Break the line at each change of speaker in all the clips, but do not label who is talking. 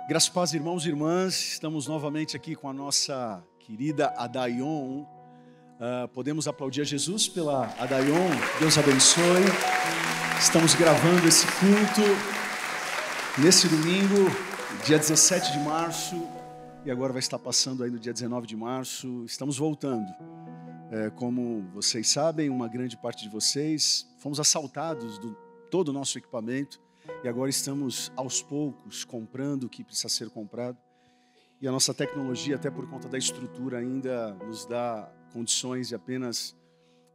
Graças a paz, irmãos e irmãs, estamos novamente aqui com a nossa querida Adaion. Podemos aplaudir a Jesus pela Adaion, Deus abençoe. Estamos gravando esse culto nesse domingo, dia 17 de março, e agora vai estar passando aí no dia 19 de março. Estamos voltando. Como vocês sabem, uma grande parte de vocês, fomos assaltados de todo o nosso equipamento. E agora estamos, aos poucos, comprando o que precisa ser comprado. E a nossa tecnologia, até por conta da estrutura, ainda nos dá condições de apenas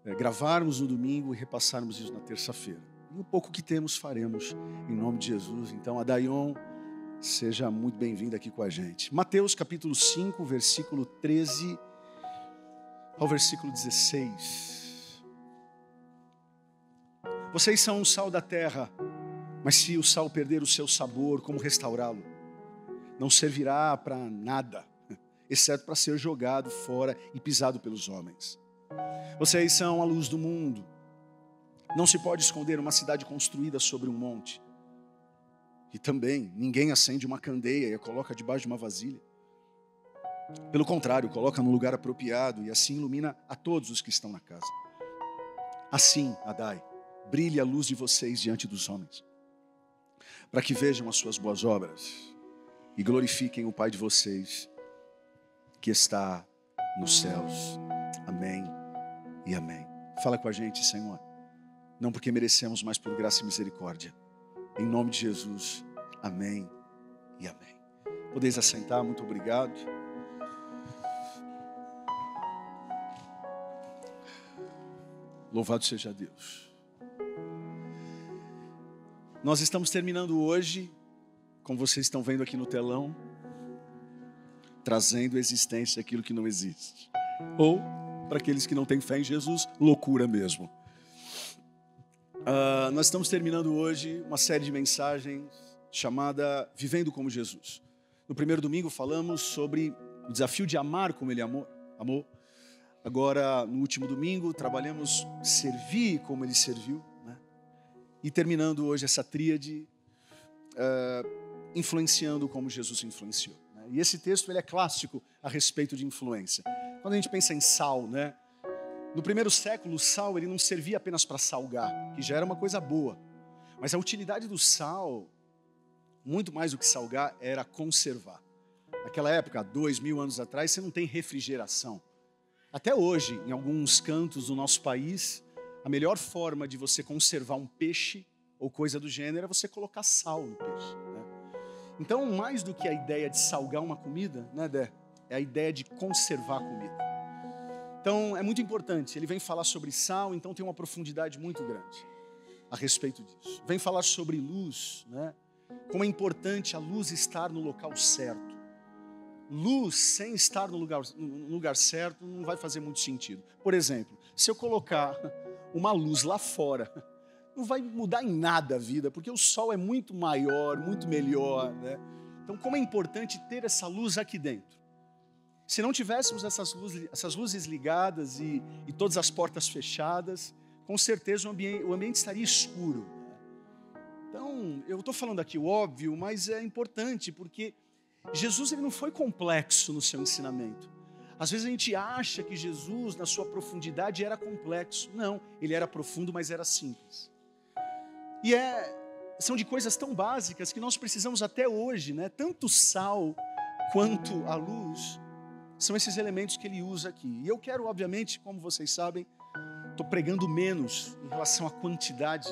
gravarmos no domingo e repassarmos isso na terça-feira. E o pouco que temos, faremos, em nome de Jesus. Então, Adaion, seja muito bem-vinda aqui com a gente. Mateus, capítulo 5, versículo 13 ao versículo 16. Vocês são o sal da terra. Mas se o sal perder o seu sabor, como restaurá-lo? Não servirá para nada, exceto para ser jogado fora e pisado pelos homens. Vocês são a luz do mundo. Não se pode esconder uma cidade construída sobre um monte. E também, ninguém acende uma candeia e a coloca debaixo de uma vasilha. Pelo contrário, coloca no lugar apropriado e assim ilumina a todos os que estão na casa. Assim, Adai, brilhe a luz de vocês diante dos homens, para que vejam as suas boas obras e glorifiquem o Pai de vocês, que está nos céus. Amém e amém. Fala com a gente, Senhor. Não porque merecemos, mas por graça e misericórdia. Em nome de Jesus, amém e amém. Podeis assentar, muito obrigado. Louvado seja Deus. Nós estamos terminando hoje, como vocês estão vendo aqui no telão, trazendo à existência aquilo que não existe. Ou, para aqueles que não têm fé em Jesus, loucura mesmo. Nós estamos terminando hoje uma série de mensagens chamada Vivendo como Jesus. No primeiro domingo falamos sobre o desafio de amar como Ele amou. Agora, no último domingo, trabalhamos servir como Ele serviu. E terminando hoje essa tríade, influenciando como Jesus influenciou. E esse texto ele é clássico a respeito de influência. Quando a gente pensa em sal, no primeiro século o sal ele não servia apenas para salgar, que já era uma coisa boa. Mas a utilidade do sal, muito mais do que salgar, era conservar. Naquela época, 2000 anos atrás, você não tem refrigeração. Até hoje, em alguns cantos do nosso país, a melhor forma de você conservar um peixe ou coisa do gênero é você colocar sal no peixe. Então, mais do que a ideia de salgar uma comida, Dé? É a ideia de conservar a comida. Então, é muito importante. Ele vem falar sobre sal, então tem uma profundidade muito grande a respeito disso. Vem falar sobre luz, como é importante a luz estar no local certo. Luz sem estar no lugar certo não vai fazer muito sentido. Por exemplo, se eu colocar uma luz lá fora, não vai mudar em nada a vida, porque o sol é muito maior, muito melhor. Então, como é importante ter essa luz aqui dentro. Se não tivéssemos essas luzes ligadas e todas as portas fechadas, com certeza o ambiente estaria escuro. Então, eu estou falando aqui o óbvio, mas é importante, porque Jesus ele não foi complexo no seu ensinamento. Às vezes a gente acha que Jesus, na sua profundidade, era complexo. Não, ele era profundo, mas era simples. E são de coisas tão básicas que nós precisamos até hoje, Tanto sal quanto a luz são esses elementos que ele usa aqui. E eu quero, obviamente, como vocês sabem, estou pregando menos em relação à quantidade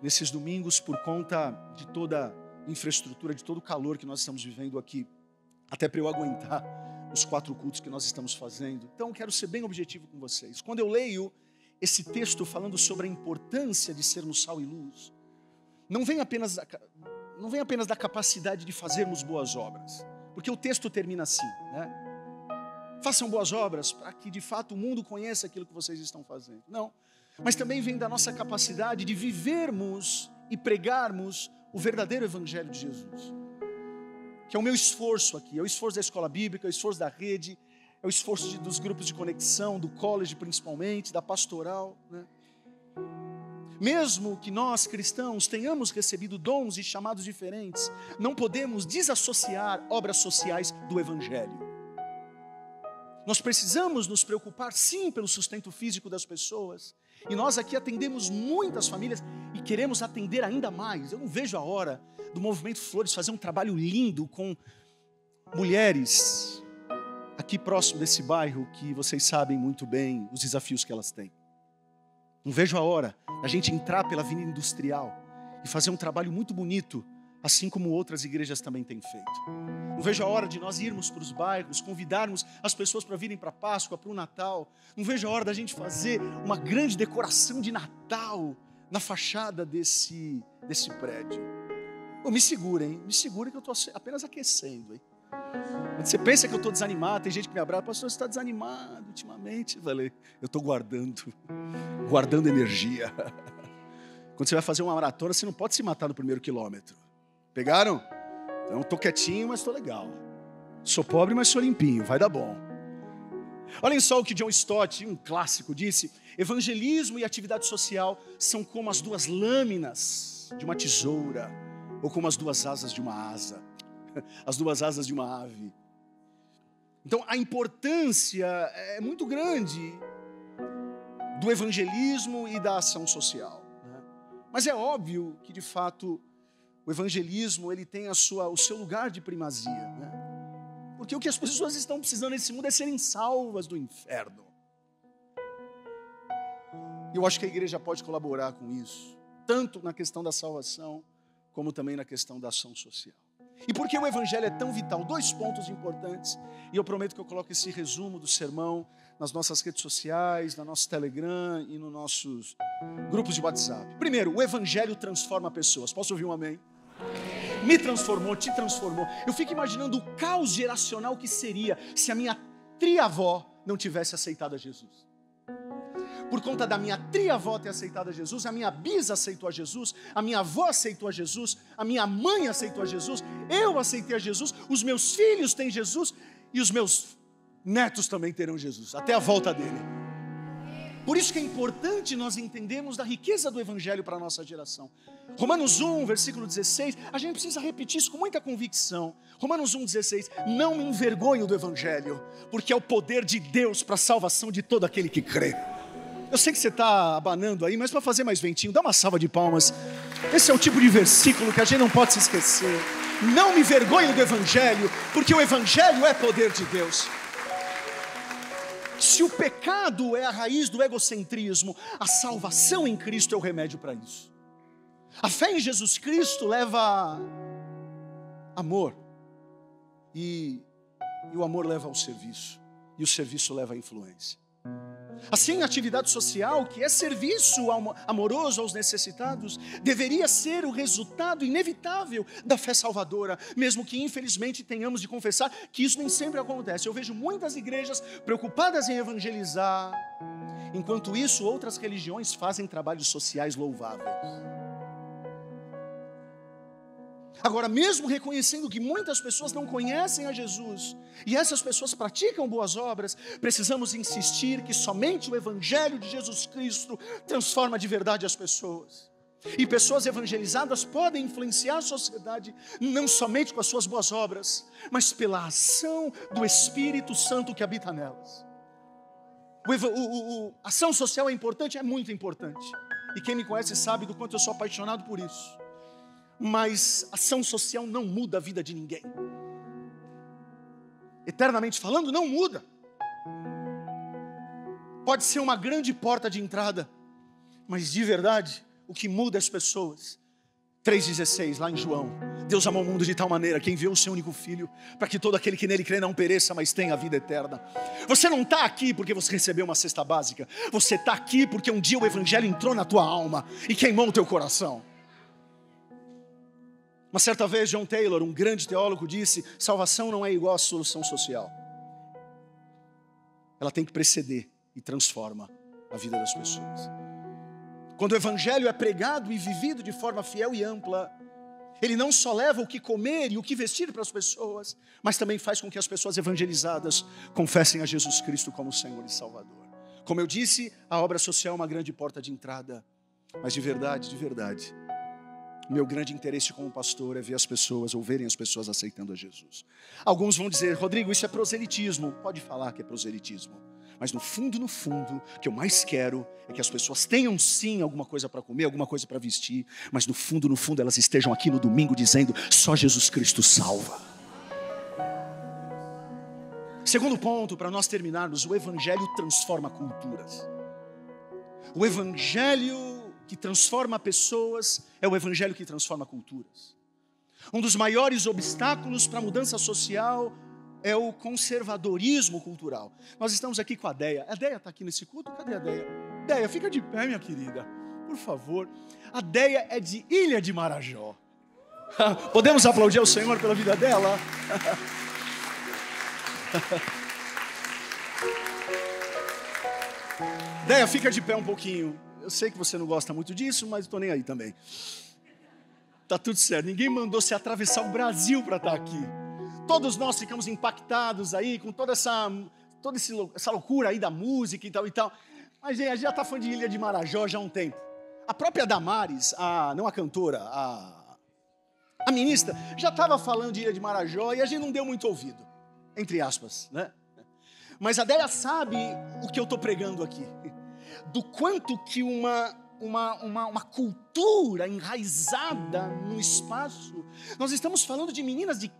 nesses domingos por conta de toda a infraestrutura, de todo o calor que nós estamos vivendo aqui, até para eu aguentar os 4 cultos que nós estamos fazendo. Então, quero ser bem objetivo com vocês. Quando eu leio esse texto falando sobre a importância de sermos sal e luz, não vem apenas da capacidade de fazermos boas obras, porque o texto termina assim, Façam boas obras para que de fato o mundo conheça aquilo que vocês estão fazendo. Não, mas também vem da nossa capacidade de vivermos e pregarmos o verdadeiro evangelho de Jesus, que é o meu esforço aqui, é o esforço da escola bíblica, é o esforço da rede, é o esforço dos grupos de conexão, do college principalmente, da pastoral. Mesmo que nós cristãos tenhamos recebido dons e chamados diferentes, não podemos desassociar obras sociais do Evangelho. Nós precisamos nos preocupar sim pelo sustento físico das pessoas. E nós aqui atendemos muitas famílias e queremos atender ainda mais. Eu não vejo a hora do Movimento Flores fazer um trabalho lindo com mulheres aqui próximo desse bairro, que vocês sabem muito bem os desafios que elas têm. Não vejo a hora da gente entrar pela Avenida Industrial e fazer um trabalho muito bonito, assim como outras igrejas também têm feito. Não vejo a hora de nós irmos para os bairros, convidarmos as pessoas para virem para a Páscoa, para o Natal. Não vejo a hora da gente fazer uma grande decoração de Natal na fachada desse prédio. Me segurem, me segurem que eu estou apenas aquecendo, hein? Quando você pensa que eu estou desanimado, tem gente que me abraça, pastor, você está desanimado ultimamente. Eu falei, eu estou guardando energia. Quando você vai fazer uma maratona, você não pode se matar no primeiro quilômetro. Pegaram? Então, estou quietinho, mas estou legal. Sou pobre, mas sou limpinho, vai dar bom. Olhem só o que John Stott, um clássico, disse: evangelismo e atividade social são como as duas lâminas de uma tesoura, ou como as duas asas de uma asa, as duas asas de uma ave. Então, a importância é muito grande do evangelismo e da ação social, né? Mas é óbvio que, de fato, o evangelismo ele tem o seu lugar de primazia, né? Porque o que as pessoas estão precisando nesse mundo é serem salvas do inferno. E eu acho que a igreja pode colaborar com isso, tanto na questão da salvação, como também na questão da ação social. E por que o evangelho é tão vital? 2 pontos importantes, e eu prometo que eu coloco esse resumo do sermão nas nossas redes sociais, no nosso Telegram e nos nossos grupos de WhatsApp. Primeiro, o evangelho transforma pessoas. Posso ouvir um amém? Me transformou, te transformou. Eu fico imaginando o caos geracional que seria se a minha tria-avó não tivesse aceitado a Jesus. Por conta da minha tria-avó ter aceitado a Jesus, a minha bisa aceitou a Jesus, a minha avó aceitou a Jesus, a minha mãe aceitou a Jesus, eu aceitei a Jesus, os meus filhos têm Jesus e os meus netos também terão Jesus, até a volta dele. Por isso que é importante nós entendermos da riqueza do evangelho para a nossa geração. Romanos 1, versículo 16, a gente precisa repetir isso com muita convicção. Romanos 1, 16, não me envergonho do evangelho, porque é o poder de Deus para a salvação de todo aquele que crê. Eu sei que você está abanando aí, mas para fazer mais ventinho, dá uma salva de palmas. Esse é o tipo de versículo que a gente não pode se esquecer. Não me envergonho do evangelho, porque o evangelho é poder de Deus. Se o pecado é a raiz do egocentrismo, a salvação em Cristo é o remédio para isso. A fé em Jesus Cristo leva amor, e o amor leva ao serviço, e o serviço leva à influência. Assim, a atividade social, que é serviço amoroso aos necessitados, deveria ser o resultado inevitável da fé salvadora, mesmo que infelizmente tenhamos de confessar que isso nem sempre acontece. Eu vejo muitas igrejas preocupadas em evangelizar, enquanto isso outras religiões fazem trabalhos sociais louváveis. Agora, mesmo reconhecendo que muitas pessoas não conhecem a Jesus, e essas pessoas praticam boas obras, precisamos insistir que somente o evangelho de Jesus Cristo transforma de verdade as pessoas. E pessoas evangelizadas podem influenciar a sociedade, não somente com as suas boas obras, mas pela ação do Espírito Santo que habita nelas. A ação social é importante, é muito importante. E quem me conhece sabe do quanto eu sou apaixonado por isso. Mas ação social não muda a vida de ninguém. Eternamente falando, não muda. Pode ser uma grande porta de entrada, mas de verdade, o que muda as pessoas. 3,16 lá em João: Deus amou o mundo de tal maneira que enviou o seu único filho, para que todo aquele que nele crê não pereça, mas tenha a vida eterna. Você não está aqui porque você recebeu uma cesta básica. Você está aqui porque um dia o evangelho entrou na tua alma e queimou o teu coração. Uma certa vez, John Taylor, um grande teólogo, disse: salvação não é igual à solução social. Ela tem que preceder e transforma a vida das pessoas. Quando o evangelho é pregado e vivido de forma fiel e ampla, ele não só leva o que comer e o que vestir para as pessoas, mas também faz com que as pessoas evangelizadas confessem a Jesus Cristo como Senhor e Salvador. Como eu disse, a obra social é uma grande porta de entrada, Mas de verdade, o meu grande interesse como pastor é ver as pessoas, ou verem as pessoas aceitando a Jesus. Alguns vão dizer: Rodrigo, isso é proselitismo. Pode falar que é proselitismo. Mas no fundo, o que eu mais quero é que as pessoas tenham sim alguma coisa para comer, alguma coisa para vestir. Mas no fundo, elas estejam aqui no domingo dizendo: só Jesus Cristo salva. Segundo ponto, para nós terminarmos: o Evangelho transforma culturas. O Evangelho que transforma pessoas é o Evangelho que transforma culturas. Um dos maiores obstáculos para a mudança social é o conservadorismo cultural. Nós estamos aqui com a Deia. A Deia está aqui nesse culto? Cadê a Deia? Deia, fica de pé, minha querida, por favor. A Deia é de Ilha de Marajó. Podemos aplaudir ao Senhor pela vida dela? Deia, fica de pé um pouquinho. Eu sei que você não gosta muito disso, mas estou nem aí também. Tá tudo certo. Ninguém mandou você atravessar o Brasil para estar aqui. Todos nós ficamos impactados aí com toda essa loucura aí da música e tal e tal. Mas gente, a gente já está falando de Ilha de Marajó já há um tempo. A própria Damares, não a cantora, a ministra, já estava falando de Ilha de Marajó e a gente não deu muito ouvido, entre aspas, né? Mas a Déia sabe o que eu estou pregando aqui. Do quanto que uma cultura enraizada no espaço. Nós estamos falando de meninas de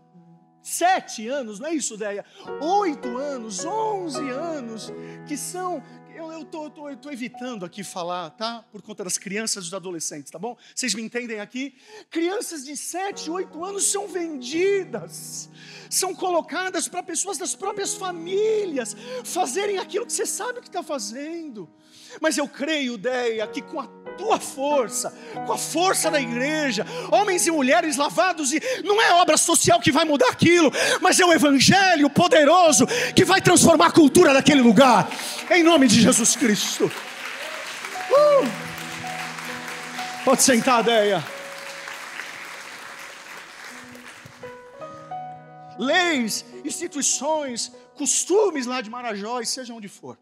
7 anos, não é isso, Déia? 8 anos, 11 anos, que são... Eu estou evitando aqui falar, tá? Por conta das crianças e dos adolescentes, tá bom? Vocês me entendem aqui? Crianças de 7, 8 anos são vendidas, são colocadas para pessoas das próprias famílias fazerem aquilo que você sabe que está fazendo. Mas eu creio, Déia, que com a tua força, com a força da igreja, homens e mulheres lavados, e não é obra social que vai mudar aquilo, mas é o Evangelho poderoso que vai transformar a cultura daquele lugar, em nome de Jesus Cristo. Pode sentar, Déia. Leis, instituições, costumes lá de Marajó, e seja onde for,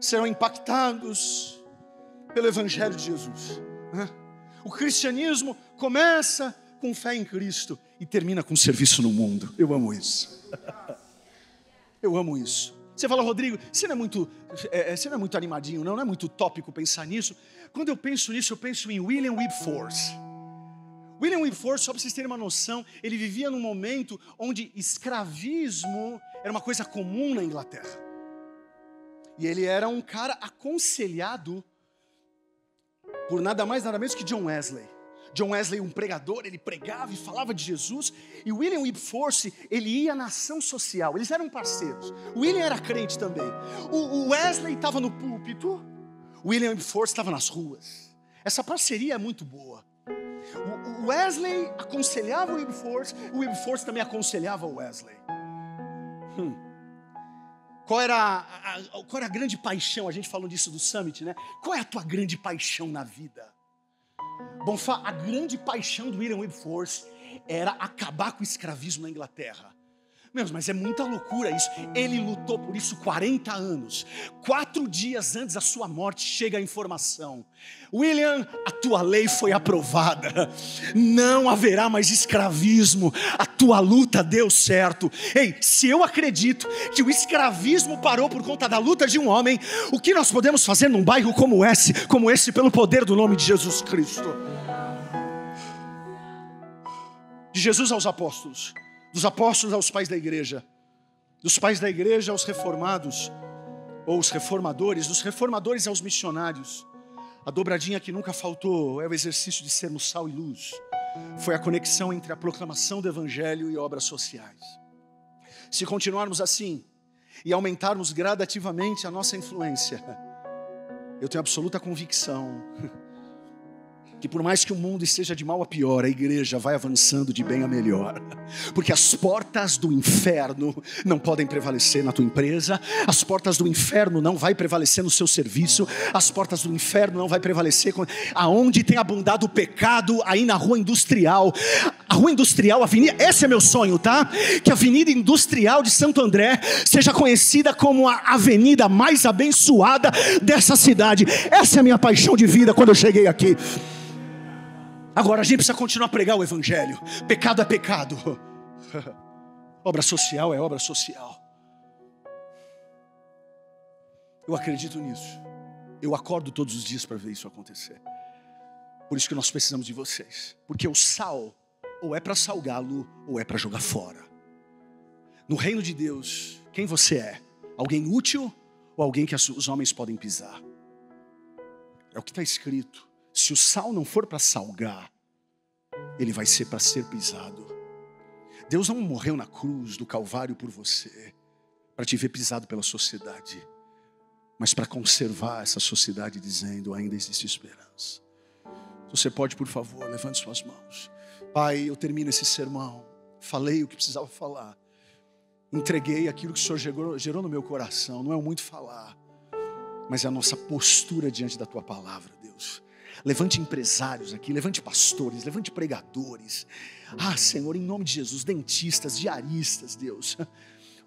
serão impactados pelo Evangelho de Jesus. O cristianismo começa com fé em Cristo e termina com serviço no mundo. Eu amo isso. Eu amo isso. Você fala: Rodrigo, você não é muito animadinho, não é muito utópico pensar nisso. Quando eu penso nisso, eu penso em William Wilberforce. William Wilberforce, só para vocês terem uma noção, ele vivia num momento onde escravismo era uma coisa comum na Inglaterra. E ele era um cara aconselhado por nada mais, nada menos que John Wesley. John Wesley, um pregador, ele pregava e falava de Jesus. E William Wilberforce, ele ia na ação social. Eles eram parceiros. O William era crente também. O Wesley estava no púlpito. O William Wilberforce estava nas ruas. Essa parceria é muito boa. O Wesley aconselhava o Wilberforce também aconselhava o Wesley. Qual era a grande paixão? A gente falou disso do Summit, né? Qual é a tua grande paixão na vida? Bom, a grande paixão do William Wilberforce era acabar com o escravismo na Inglaterra. Mas é muita loucura isso. Ele lutou por isso 40 anos. 4 dias antes da sua morte chega a informação: William, a tua lei foi aprovada. Não haverá mais escravismo. A tua luta deu certo. Ei, se eu acredito que o escravismo parou por conta da luta de um homem, o que nós podemos fazer num bairro como esse pelo poder do nome de Jesus Cristo? De Jesus aos apóstolos, dos apóstolos aos pais da igreja, dos pais da igreja aos reformados, ou os reformadores, dos reformadores aos missionários. A dobradinha que nunca faltou é o exercício de sermos sal e luz. Foi a conexão entre a proclamação do Evangelho e obras sociais. Se continuarmos assim e aumentarmos gradativamente a nossa influência, eu tenho absoluta convicção que por mais que o mundo esteja de mal a pior, a igreja vai avançando de bem a melhor. Porque as portas do inferno não podem prevalecer na tua empresa, as portas do inferno não vai prevalecer no seu serviço, as portas do inferno não vai prevalecer aonde tem abundado o pecado, aí na rua industrial. A rua industrial, a avenida, esse é meu sonho, tá? Que a avenida industrial de Santo André seja conhecida como a avenida mais abençoada dessa cidade. Essa é a minha paixão de vida quando eu cheguei aqui. Agora a gente precisa continuar a pregar o evangelho. Pecado é pecado. Obra social é obra social. Eu acredito nisso. Eu acordo todos os dias para ver isso acontecer. Por isso que nós precisamos de vocês. Porque o sal ou é para salgá-lo ou é para jogar fora. No reino de Deus, quem você é? Alguém útil ou alguém que os homens podem pisar? É o que está escrito. Se o sal não for para salgar, ele vai ser para ser pisado. Deus não morreu na cruz do Calvário por você, para te ver pisado pela sociedade, mas para conservar essa sociedade dizendo, ainda existe esperança. Você pode, por favor, levante suas mãos. Pai, eu termino esse sermão, falei o que precisava falar, entreguei aquilo que o Senhor gerou no meu coração. Não é muito falar, mas é a nossa postura diante da Tua palavra, Deus. Levante empresários aqui, levante pastores, levante pregadores. Senhor, em nome de Jesus, dentistas, diaristas, Deus.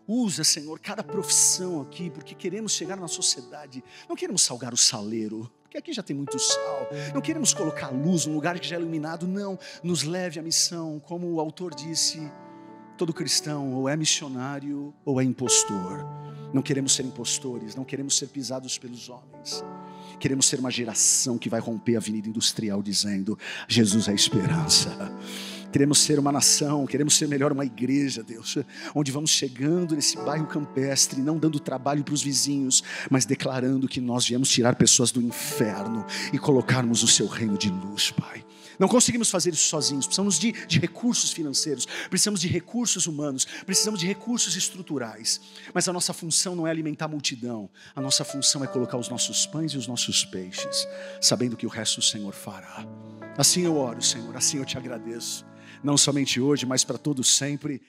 Usa, Senhor, cada profissão aqui, porque queremos chegar na sociedade. Não queremos salgar o saleiro, porque aqui já tem muito sal. Não queremos colocar luz num lugar que já é iluminado. Não, nos leve à missão. Como o autor disse, todo cristão ou é missionário ou é impostor. Não queremos ser impostores, não queremos ser pisados pelos homens. Queremos ser uma geração que vai romper a avenida industrial dizendo, Jesus é a esperança. Queremos ser uma nação, queremos ser melhor uma igreja, Deus, onde vamos chegando nesse bairro campestre, não dando trabalho para os vizinhos, mas declarando que nós viemos tirar pessoas do inferno e colocarmos o seu reino de luz, Pai. Não conseguimos fazer isso sozinhos, precisamos de recursos financeiros, precisamos de recursos humanos, precisamos de recursos estruturais. Mas a nossa função não é alimentar a multidão, a nossa função é colocar os nossos pães e os nossos peixes, sabendo que o resto o Senhor fará. Assim eu oro, Senhor, assim eu te agradeço, não somente hoje, mas para todos sempre.